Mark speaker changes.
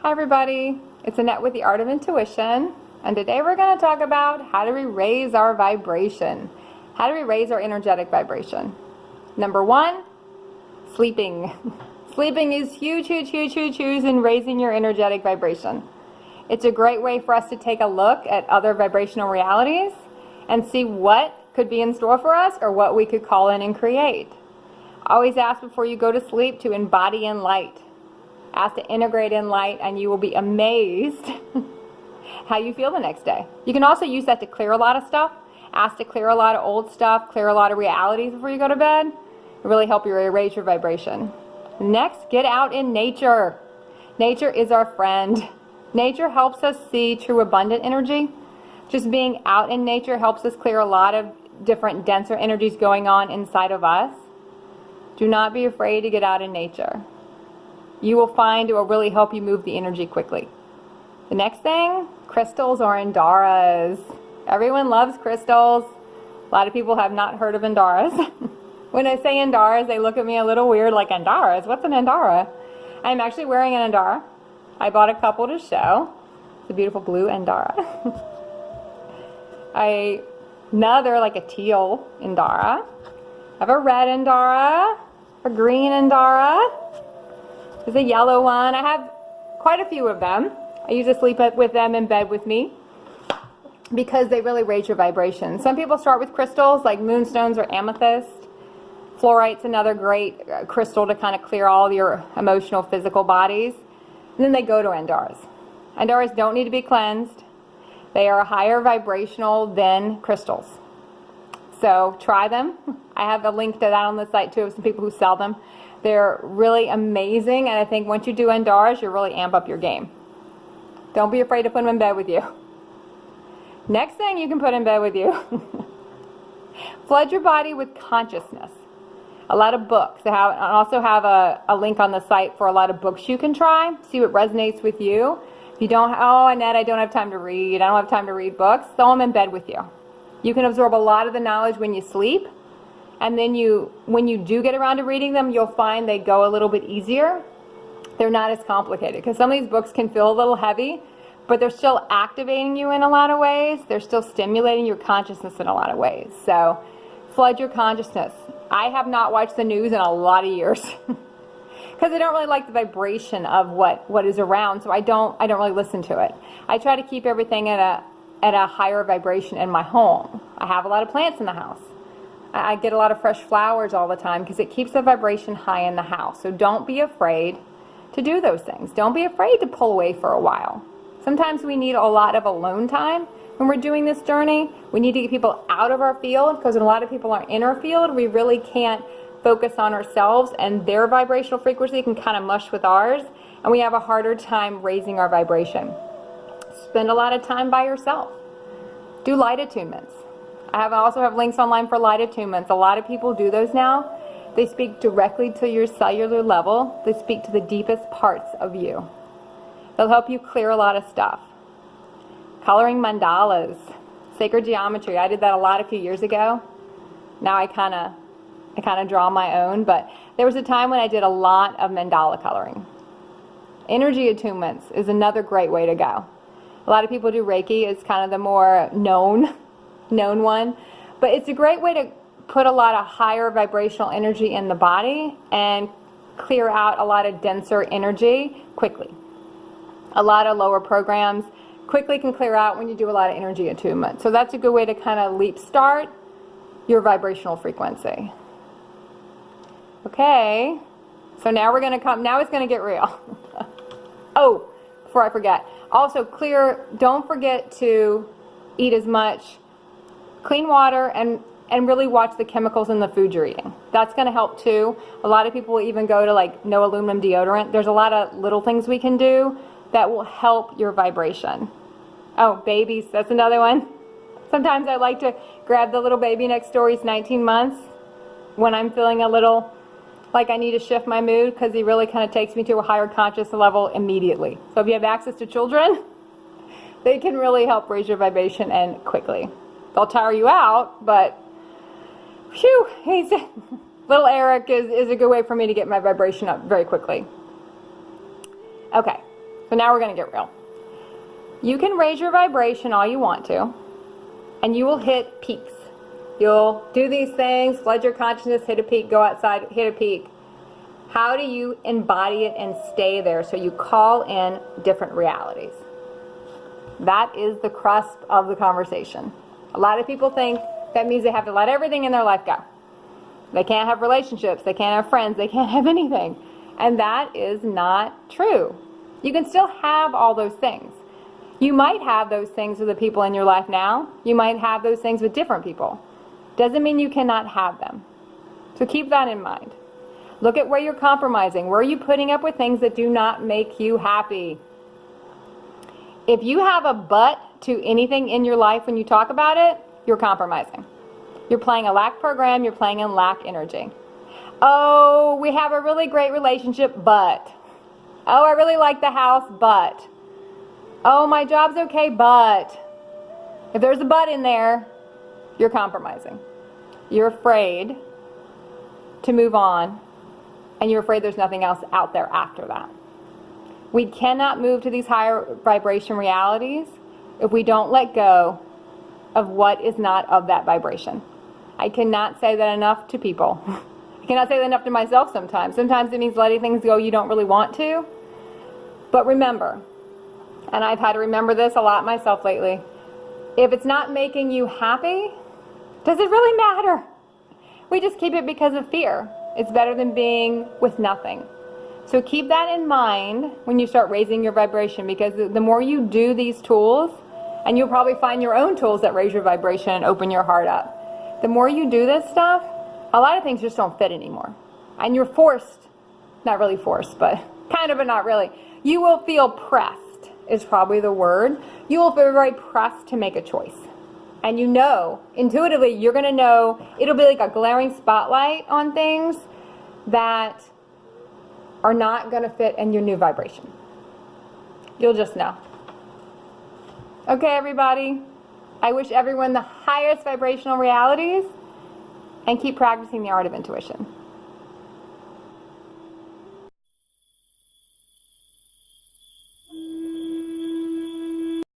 Speaker 1: Hi everybody, it's Annette with the Art of Intuition, and today we're going to talk about how do we raise our vibration. How do we raise our energetic vibration? Number one, sleeping. Sleeping is huge in raising your energetic vibration. It's a great way for us to take a look at other vibrational realities and see what could be in store for us or what we could call in and create. Always ask before you go to sleep to embody in light. Ask to integrate in light, and you will be amazed how you feel the next day. You can also use that to clear a lot of stuff. Ask to clear a lot of old stuff, clear a lot of realities before you go to bed. It'll really help you raise your vibration. Next, get out in nature. Nature is our friend. Nature helps us see true abundant energy. Just being out in nature helps us clear a lot of different denser energies going on inside of us. Do not be afraid to get out in nature. You will find it will really help you move the energy quickly. The next thing, crystals or Andaras. Everyone loves crystals. A lot of people have not heard of Andaras. When I say Andaras, they look at me a little weird, like, Andaras? What's an Andara? I'm actually wearing an Andara. I bought a couple to show. It's a beautiful blue Andara. Another, like a teal Andara. I have a red Andara, a green Andara. There's a yellow one. I have quite a few of them. I usually sleep with them in bed with me because they really raise your vibration. Some people start with crystals like moonstones or amethyst. Fluorite's another great crystal to kind of clear all your emotional, physical bodies. And then they go to Andaras. Andaras don't need to be cleansed. They are higher vibrational than crystals. So try them. I have a link to that on the site too of some people who sell them. They're really amazing, and I think once you do Andaras, you really amp up your game. Don't be afraid to put them in bed with you. Next thing you can put in bed with you. Flood your body with consciousness. A lot of books. I also have a link on the site for a lot of books you can try. See what resonates with you. If you don't, oh, Annette, I don't have time to read. I don't have time to read books. Throw them in bed with you. You can absorb a lot of the knowledge when you sleep. And then when you do get around to reading them, you'll find they go a little bit easier. They're not as complicated because some of these books can feel a little heavy, but they're still activating you in a lot of ways. They're still stimulating your consciousness in a lot of ways. So flood your consciousness. I have not watched the news in a lot of years because I don't really like the vibration of what is around, so I don't really listen to it. I try to keep everything at a higher vibration in my home. I have a lot of plants in the house. I get a lot of fresh flowers all the time because it keeps the vibration high in the house. So don't be afraid to do those things. Don't be afraid to pull away for a while. Sometimes we need a lot of alone time when we're doing this journey. We need to get people out of our field because when a lot of people are in our field, we really can't focus on ourselves, and their vibrational frequency can kind of mush with ours, and we have a harder time raising our vibration. Spend a lot of time by yourself. Do light attunements. I also have links online for light attunements. A lot of people do those now. They speak directly to your cellular level. They speak to the deepest parts of you. They'll help you clear a lot of stuff. Coloring mandalas, sacred geometry. I did that a few years ago. Now I kind of draw my own, but there was a time when I did a lot of mandala coloring. Energy attunements is another great way to go. A lot of people do Reiki. It's kind of the more known one, but it's a great way to put a lot of higher vibrational energy in the body and clear out a lot of denser energy quickly. A lot of lower programs quickly can clear out when you do a lot of energy attunement. So that's a good way to kind of leap start your vibrational frequency. Okay, so now it's going to get real. Oh, before I forget, also don't forget to eat as much clean water and really watch the chemicals in the food you're eating. That's going to help too. A lot of people will even go to like no aluminum deodorant. There's a lot of little things we can do that will help your vibration. Oh, babies, that's another one. Sometimes I like to grab the little baby next door. He's 19 months when I'm feeling a little like I need to shift my mood because he really kind of takes me to a higher conscious level immediately. So if you have access to children, they can really help raise your vibration and quickly. They'll tire you out, but phew, little Eric is a good way for me to get my vibration up very quickly. Okay, So now we're going to get real. You can raise your vibration all you want to, and you will hit peaks. You'll do these things, flood your consciousness, hit a peak, go outside, hit a peak. How do you embody it and stay there so you call in different realities? That is the crust of the conversation. A lot of people think that means they have to let everything in their life go. They can't have relationships, they can't have friends, they can't have anything. And that is not true. You can still have all those things. You might have those things with the people in your life now. You might have those things with different people. Doesn't mean you cannot have them. So keep that in mind. Look at where you're compromising. Where are you putting up with things that do not make you happy? If you have a but to anything in your life when you talk about it, you're compromising. You're playing a lack program. You're playing in lack energy. Oh, we have a really great relationship, but. Oh, I really like the house, but. Oh, my job's okay, but. If there's a but in there, you're compromising. You're afraid to move on, and you're afraid there's nothing else out there after that. We cannot move to these higher vibration realities if we don't let go of what is not of that vibration. I cannot say that enough to people. I cannot say that enough to myself sometimes. Sometimes it means letting things go you don't really want to. But remember, and I've had to remember this a lot myself lately, if it's not making you happy, does it really matter? We just keep it because of fear. It's better than being with nothing. So keep that in mind when you start raising your vibration, because the more you do these tools, and you'll probably find your own tools that raise your vibration and open your heart up. The more you do this stuff, a lot of things just don't fit anymore. And you're forced, not really forced, but kind of, but not really. You will feel pressed, is probably the word. You will feel very pressed to make a choice. And you know, intuitively, you're going to know, it'll be like a glaring spotlight on things that are not going to fit in your new vibration. You'll just know. Okay, everybody. I wish everyone the highest vibrational realities, and keep practicing the art of intuition.